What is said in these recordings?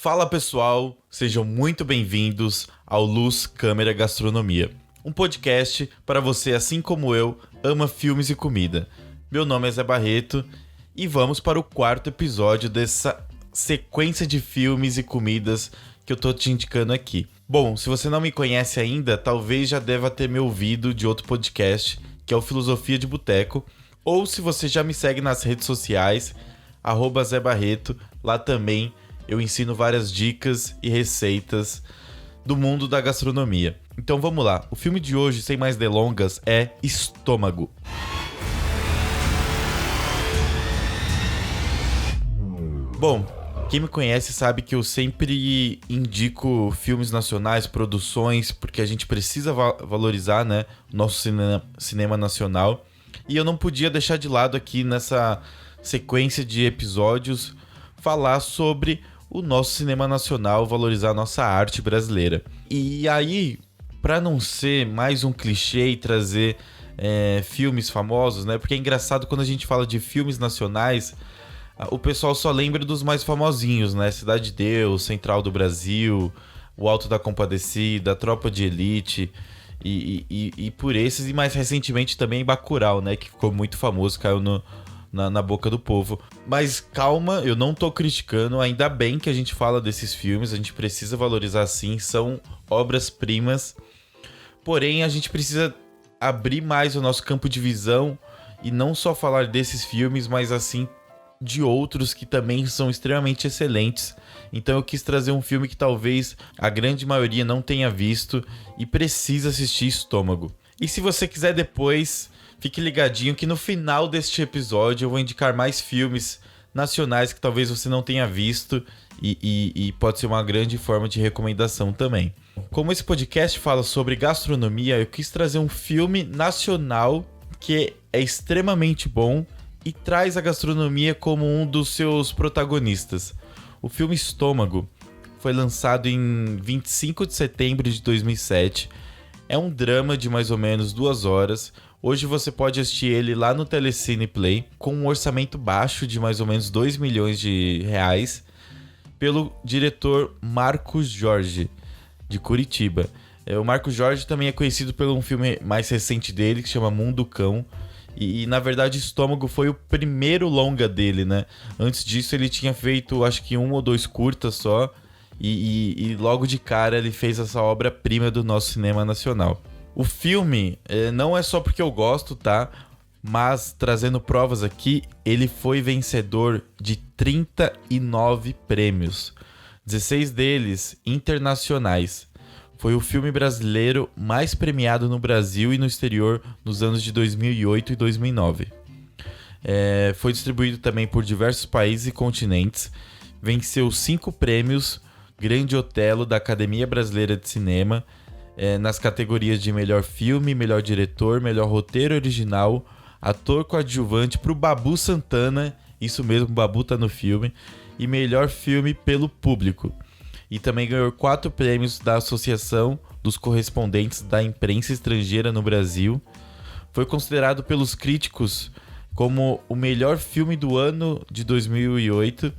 Fala pessoal, sejam muito bem-vindos ao Luz Câmera Gastronomia, um podcast para você, assim como eu, ama filmes e comida. Meu nome é Zé Barreto e vamos para o quarto episódio dessa sequência de filmes e comidas que eu tô te indicando aqui. Bom, se você não me conhece ainda, talvez já deva ter me ouvido de outro podcast, que é o Filosofia de Boteco, ou se você já me segue nas redes sociais, @Zé Barreto, lá também eu ensino várias dicas e receitas do mundo da gastronomia. Então vamos lá, o filme de hoje, sem mais delongas, é Estômago. Bom, quem me conhece sabe que eu sempre indico filmes nacionais, produções, porque a gente precisa valorizar, né, o nosso cinema nacional. E eu não podia deixar de lado aqui nessa sequência de episódios falar sobre o nosso cinema nacional, valorizar a nossa arte brasileira. E aí, para não ser mais um clichê e trazer filmes famosos, né? Porque é engraçado quando a gente fala de filmes nacionais, o pessoal só lembra dos mais famosinhos, né? Cidade de Deus, Central do Brasil, O Alto da Compadecida, Tropa de Elite e por esses, e mais recentemente também Bacurau, né? Que ficou muito famoso, caiu na boca do povo. Mas calma, eu não tô criticando, ainda bem que a gente fala desses filmes, a gente precisa valorizar sim, são obras-primas. Porém, a gente precisa abrir mais o nosso campo de visão e não só falar desses filmes, mas assim de outros que também são extremamente excelentes. Então eu quis trazer um filme que talvez a grande maioria não tenha visto e precisa assistir, Estômago. E se você quiser depois, fique ligadinho que no final deste episódio eu vou indicar mais filmes nacionais que talvez você não tenha visto e pode ser uma grande forma de recomendação também. Como esse podcast fala sobre gastronomia, eu quis trazer um filme nacional que é extremamente bom e traz a gastronomia como um dos seus protagonistas. O filme Estômago foi lançado em 25 de setembro de 2007. É um drama de mais ou menos 2 horas. Hoje você pode assistir ele lá no Telecine Play, com um orçamento baixo de mais ou menos 2 milhões de reais, pelo diretor Marcos Jorge, de Curitiba. O Marcos Jorge também é conhecido por um filme mais recente dele, que chama Mundo Cão. E na verdade, Estômago foi o primeiro longa dele, né? Antes disso ele tinha feito, acho que 1 ou 2 curtas só. E logo de cara ele fez essa obra-prima do nosso cinema nacional. O filme não é só porque eu gosto, tá? Mas, trazendo provas aqui, ele foi vencedor de 39 prêmios. 16 deles internacionais. Foi o filme brasileiro mais premiado no Brasil e no exterior nos anos de 2008 e 2009. Foi distribuído também por diversos países e continentes. Venceu 5 prêmios Grande Otelo da Academia Brasileira de Cinema, nas categorias de melhor filme, melhor diretor, melhor roteiro original, ator coadjuvante pro Babu Santana, isso mesmo, Babu tá no filme, e melhor filme pelo público. E também ganhou 4 prêmios da Associação dos Correspondentes da Imprensa Estrangeira no Brasil. Foi considerado pelos críticos como o melhor filme do ano de 2008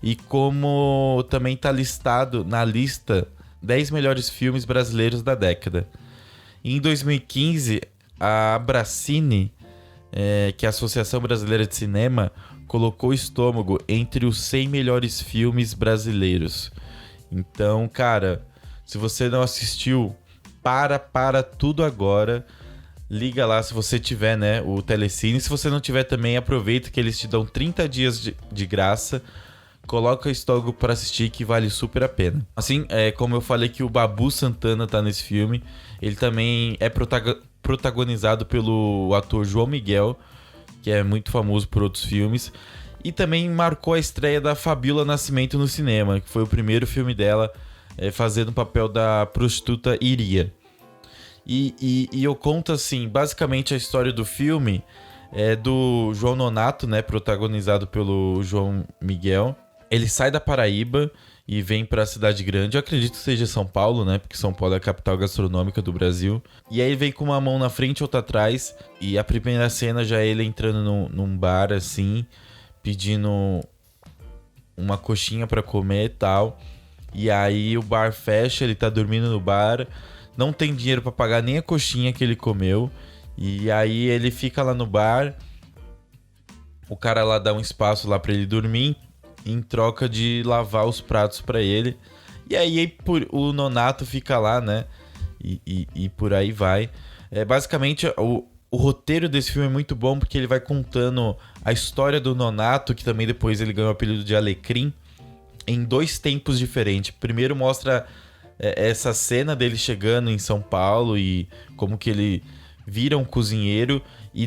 e como também está listado na lista 10 melhores filmes brasileiros da década. E em 2015, a Abracine, que é a Associação Brasileira de Cinema, colocou Estômago entre os 100 melhores filmes brasileiros. Então, cara, se você não assistiu, para tudo agora. Liga lá se você tiver, né, o Telecine. Se você não tiver também, aproveita que eles te dão 30 dias de graça. Coloca o Estômago para assistir que vale super a pena. Assim, como eu falei que o Babu Santana tá nesse filme, ele também é protagonizado pelo ator João Miguel, que é muito famoso por outros filmes. E também marcou a estreia da Fabíola Nascimento no cinema, que foi o primeiro filme dela fazendo o papel da prostituta Iria. E eu conto assim, basicamente a história do filme é do João Nonato, né, protagonizado pelo João Miguel. Ele sai da Paraíba e vem para a cidade grande, eu acredito que seja São Paulo, né, porque São Paulo é a capital gastronômica do Brasil. E aí ele vem com uma mão na frente e outra atrás, e a primeira cena já é ele entrando num bar assim, pedindo uma coxinha pra comer e tal. E aí o bar fecha, ele tá dormindo no bar, não tem dinheiro pra pagar nem a coxinha que ele comeu. E aí ele fica lá no bar, o cara lá dá um espaço lá pra ele dormir, em troca de lavar os pratos pra ele. E aí o Nonato fica lá, né? E por aí vai. Basicamente, o roteiro desse filme é muito bom porque ele vai contando a história do Nonato, que também depois ele ganhou o apelido de Alecrim, em 2 tempos diferentes. Primeiro mostra essa cena dele chegando em São Paulo e como que ele vira um cozinheiro. E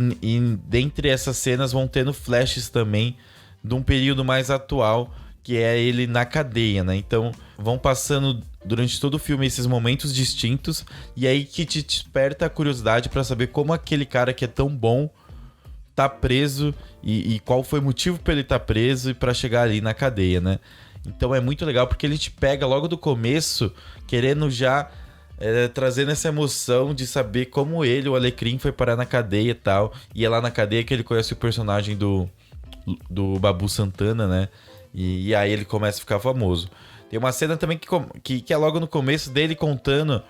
dentre essas cenas vão tendo flashes também de um período mais atual, que é ele na cadeia, né? Então vão passando durante todo o filme esses momentos distintos, e aí que te desperta a curiosidade pra saber como aquele cara que é tão bom tá preso e qual foi o motivo pra ele tá preso e pra chegar ali na cadeia, né? Então é muito legal porque ele te pega logo do começo querendo já trazendo essa emoção de saber como ele, o Alecrim, foi parar na cadeia e tal. E é lá na cadeia que ele conhece o personagem do Babu Santana, né? E aí ele começa a ficar famoso. Tem uma cena também que é logo no começo dele contando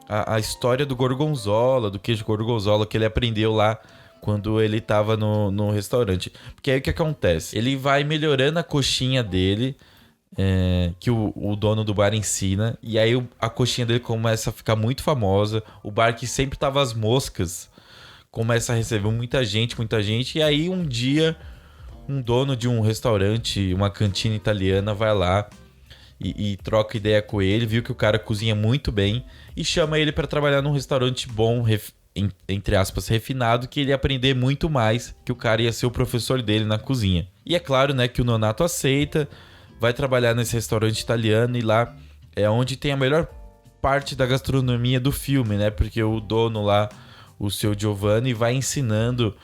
a história do gorgonzola, do queijo gorgonzola que ele aprendeu lá quando ele tava no restaurante. Porque aí o que acontece? Ele vai melhorando a coxinha dele, que o dono do bar ensina, e aí a coxinha dele começa a ficar muito famosa. O bar que sempre tava às moscas começa a receber muita gente, e aí um dia um dono de um restaurante, uma cantina italiana, vai lá e troca ideia com ele, viu que o cara cozinha muito bem e chama ele para trabalhar num restaurante bom, entre aspas, refinado, que ele ia aprender muito mais, que o cara ia ser o professor dele na cozinha. E é claro, né, que o Nonato aceita, vai trabalhar nesse restaurante italiano, e lá é onde tem a melhor parte da gastronomia do filme, né, porque o dono lá, o seu Giovanni, vai ensinando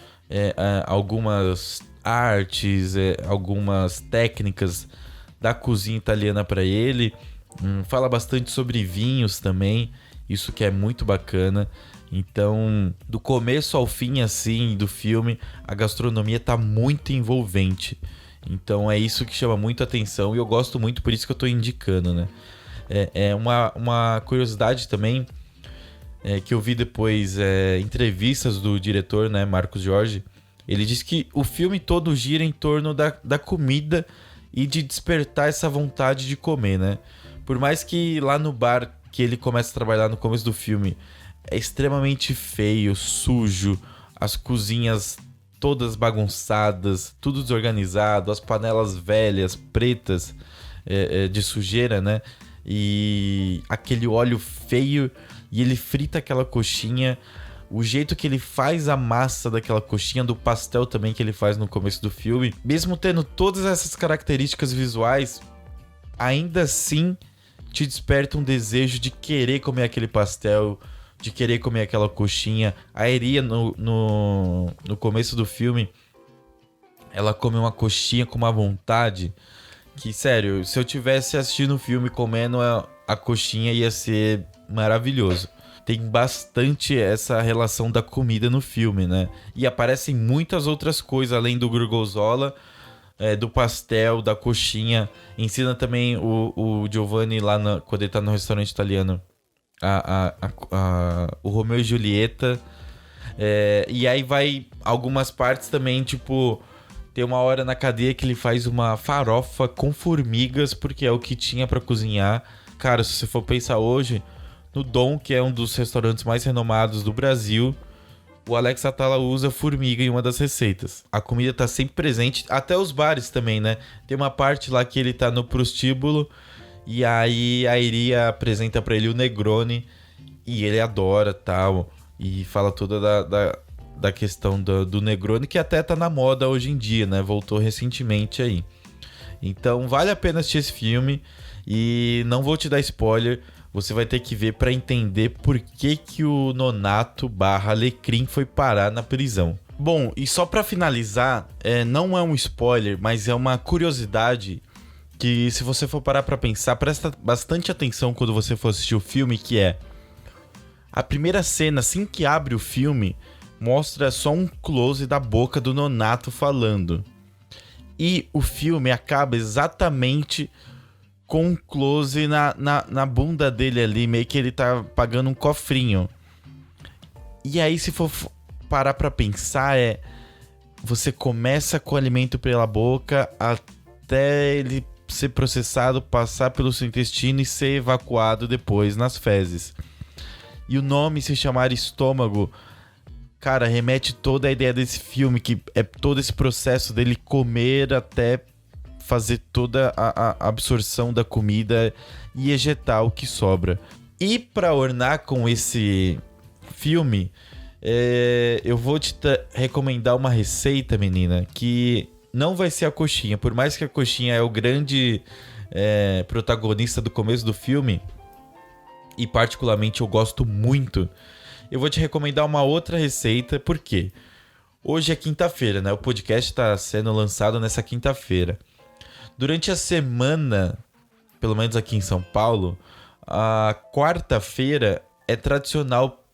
algumas artes, algumas técnicas da cozinha italiana para ele. Fala bastante sobre vinhos também, isso que é muito bacana. Então, do começo ao fim, assim, do filme, a gastronomia tá muito envolvente. Então é isso que chama muito atenção e eu gosto muito, por isso que eu tô indicando, né? Uma curiosidade também, que eu vi depois, entrevistas do diretor, né, Marcos Jorge. Ele disse que o filme todo gira em torno da comida e de despertar essa vontade de comer, né? Por mais que lá no bar que ele começa a trabalhar no começo do filme é extremamente feio, sujo, as cozinhas todas bagunçadas, tudo desorganizado, as panelas velhas, pretas, de sujeira, né? E aquele óleo feio, e ele frita aquela coxinha. O jeito que ele faz a massa daquela coxinha, do pastel também que ele faz no começo do filme, mesmo tendo todas essas características visuais, ainda assim te desperta um desejo de querer comer aquele pastel, de querer comer aquela coxinha. A Iria, no começo do filme, ela come uma coxinha com uma vontade que, sério, se eu tivesse assistindo o filme comendo a coxinha, ia ser maravilhoso. Tem bastante essa relação da comida no filme, né? E aparecem muitas outras coisas, além do gorgonzola, do pastel, da coxinha. Ensina também o Giovanni lá quando ele tá no restaurante italiano, o Romeu e Julieta. E aí vai algumas partes também, tipo, tem uma hora na cadeia que ele faz uma farofa com formigas, porque é o que tinha pra cozinhar. Cara, se você for pensar hoje, no Dom, que é um dos restaurantes mais renomados do Brasil, o Alex Atala usa formiga em uma das receitas. A comida tá sempre presente, até os bares também, né? Tem uma parte lá que ele tá no prostíbulo, e aí a Iria apresenta pra ele o Negroni, e ele adora tal, e fala toda da questão do Negroni, que até tá na moda hoje em dia, né? Voltou recentemente aí. Então vale a pena assistir esse filme, e não vou te dar spoiler. Você vai ter que ver para entender por que o Nonato / Alecrim foi parar na prisão. Bom, e só para finalizar, não é um spoiler, mas é uma curiosidade que, se você for parar para pensar, presta bastante atenção quando você for assistir o filme, que é a primeira cena, assim que abre o filme, mostra só um close da boca do Nonato falando. E o filme acaba exatamente com um close na bunda dele ali, meio que ele tá pagando um cofrinho. E aí, se for parar pra pensar, você começa com o alimento pela boca até ele ser processado, passar pelo seu intestino e ser evacuado depois nas fezes. E o nome se chamar estômago, cara, remete toda a ideia desse filme, que é todo esse processo dele comer até fazer toda a absorção da comida e ejetar o que sobra. E para ornar com esse filme, eu vou te recomendar uma receita, menina, que não vai ser a coxinha. Por mais que a coxinha é o grande protagonista do começo do filme, e particularmente eu gosto muito, eu vou te recomendar uma outra receita. Por quê? Hoje é quinta-feira, né? O podcast está sendo lançado nessa quinta-feira. Durante a semana, pelo menos aqui em São Paulo, a quarta-feira é tradicional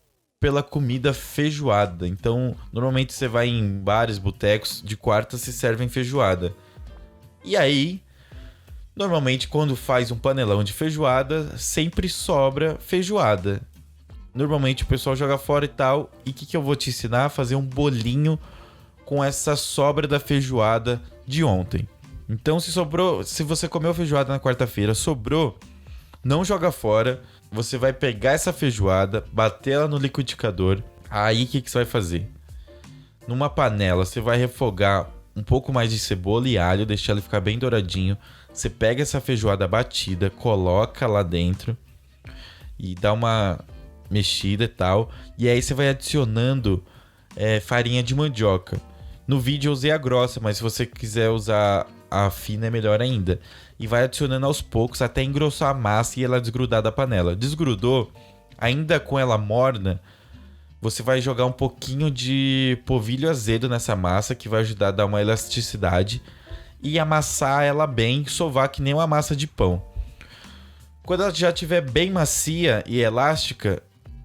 pela comida feijoada. Então, normalmente você vai em bares, botecos, de quarta se servem feijoada. E aí, normalmente quando faz um panelão de feijoada, sempre sobra feijoada. Normalmente o pessoal joga fora e tal. E o que eu vou te ensinar? A fazer um bolinho com essa sobra da feijoada de ontem. Então, se você comeu feijoada na quarta-feira, sobrou, não joga fora. Você vai pegar essa feijoada, bater ela no liquidificador. Aí, o que você vai fazer? Numa panela, você vai refogar um pouco mais de cebola e alho, deixar ele ficar bem douradinho. Você pega essa feijoada batida, coloca lá dentro e dá uma mexida e tal. E aí, você vai adicionando farinha de mandioca. No vídeo eu usei a grossa, mas se você quiser usar a fina é melhor ainda. E vai adicionando aos poucos até engrossar a massa e ela desgrudar da panela. Desgrudou, ainda com ela morna, você vai jogar um pouquinho de polvilho azedo nessa massa, que vai ajudar a dar uma elasticidade. E amassar ela bem, sovar que nem uma massa de pão. Quando ela já estiver bem macia e elástica,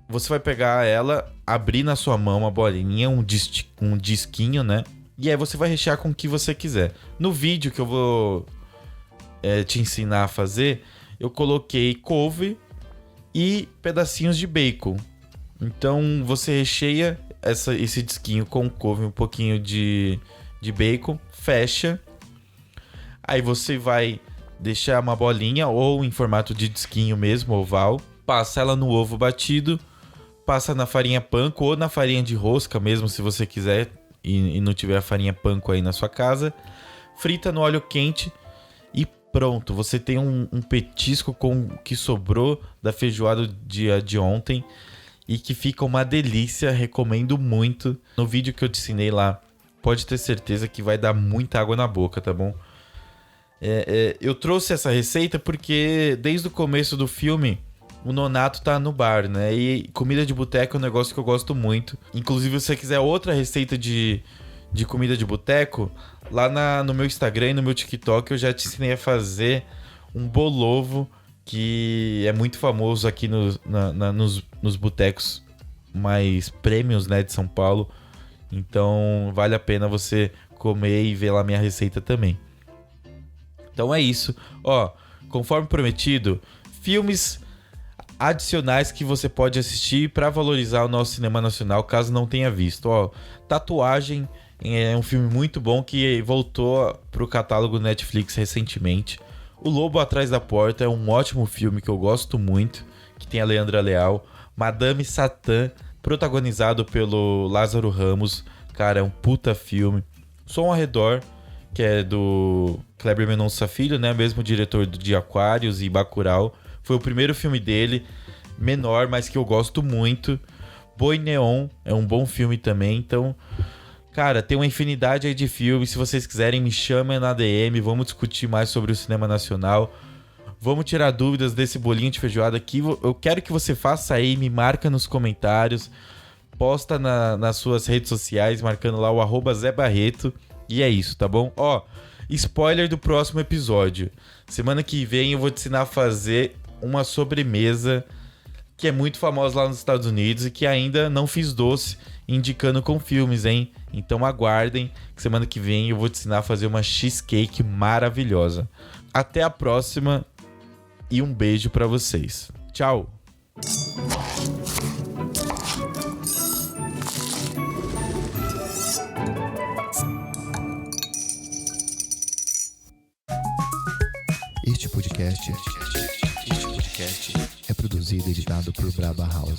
você vai pegar ela, abrir na sua mão uma bolinha, um disquinho, né? E aí você vai rechear com o que você quiser. No vídeo que eu vou te ensinar a fazer, eu coloquei couve e pedacinhos de bacon. Então você recheia esse disquinho com couve, um pouquinho de bacon, fecha. Aí você vai deixar uma bolinha ou em formato de disquinho mesmo, oval. Passa ela no ovo batido, passa na farinha panko ou na farinha de rosca mesmo, se você quiser e não tiver a farinha panko aí na sua casa. Frita no óleo quente e pronto. Você tem um petisco com o que sobrou da feijoada do dia de ontem e que fica uma delícia. Recomendo muito. No vídeo que eu te ensinei lá, pode ter certeza que vai dar muita água na boca, tá bom? Eu trouxe essa receita porque desde o começo do filme o Nonato tá no bar, né? E comida de boteco é um negócio que eu gosto muito. Inclusive, se você quiser outra receita de comida de boteco, lá no meu Instagram e no meu TikTok eu já te ensinei a fazer um bolovo que é muito famoso aqui nos botecos mais premiums, né, de São Paulo. Então, vale a pena você comer e ver lá minha receita também. Então é isso. Ó, conforme prometido, filmes adicionais que você pode assistir para valorizar o nosso cinema nacional, caso não tenha visto. Ó, Tatuagem é um filme muito bom que voltou pro catálogo Netflix recentemente. O Lobo Atrás da Porta é um ótimo filme que eu gosto muito, que tem a Leandra Leal. Madame Satã, protagonizado pelo Lázaro Ramos. Cara, é um puta filme. Som ao Redor, que é do Kleber Mendonça Filho, né? Mesmo diretor de Aquários e Bacurau. Foi o primeiro filme dele, menor, mas que eu gosto muito. Boi Neon é um bom filme também. Então, cara, tem uma infinidade aí de filmes. Se vocês quiserem, me chamem na DM. Vamos discutir mais sobre o cinema nacional. Vamos tirar dúvidas desse bolinho de feijoada aqui. Eu quero que você faça aí, me marca nos comentários. Posta nas suas redes sociais, marcando lá o @Zé Barreto. E é isso, tá bom? Ó, spoiler do próximo episódio. Semana que vem eu vou te ensinar a fazer uma sobremesa que é muito famosa lá nos Estados Unidos e que ainda não fiz doce indicando com filmes, hein? Então aguardem que semana que vem eu vou te ensinar a fazer uma cheesecake maravilhosa. Até a próxima e um beijo pra vocês. Tchau! Este podcast é produzido e editado por Braba House.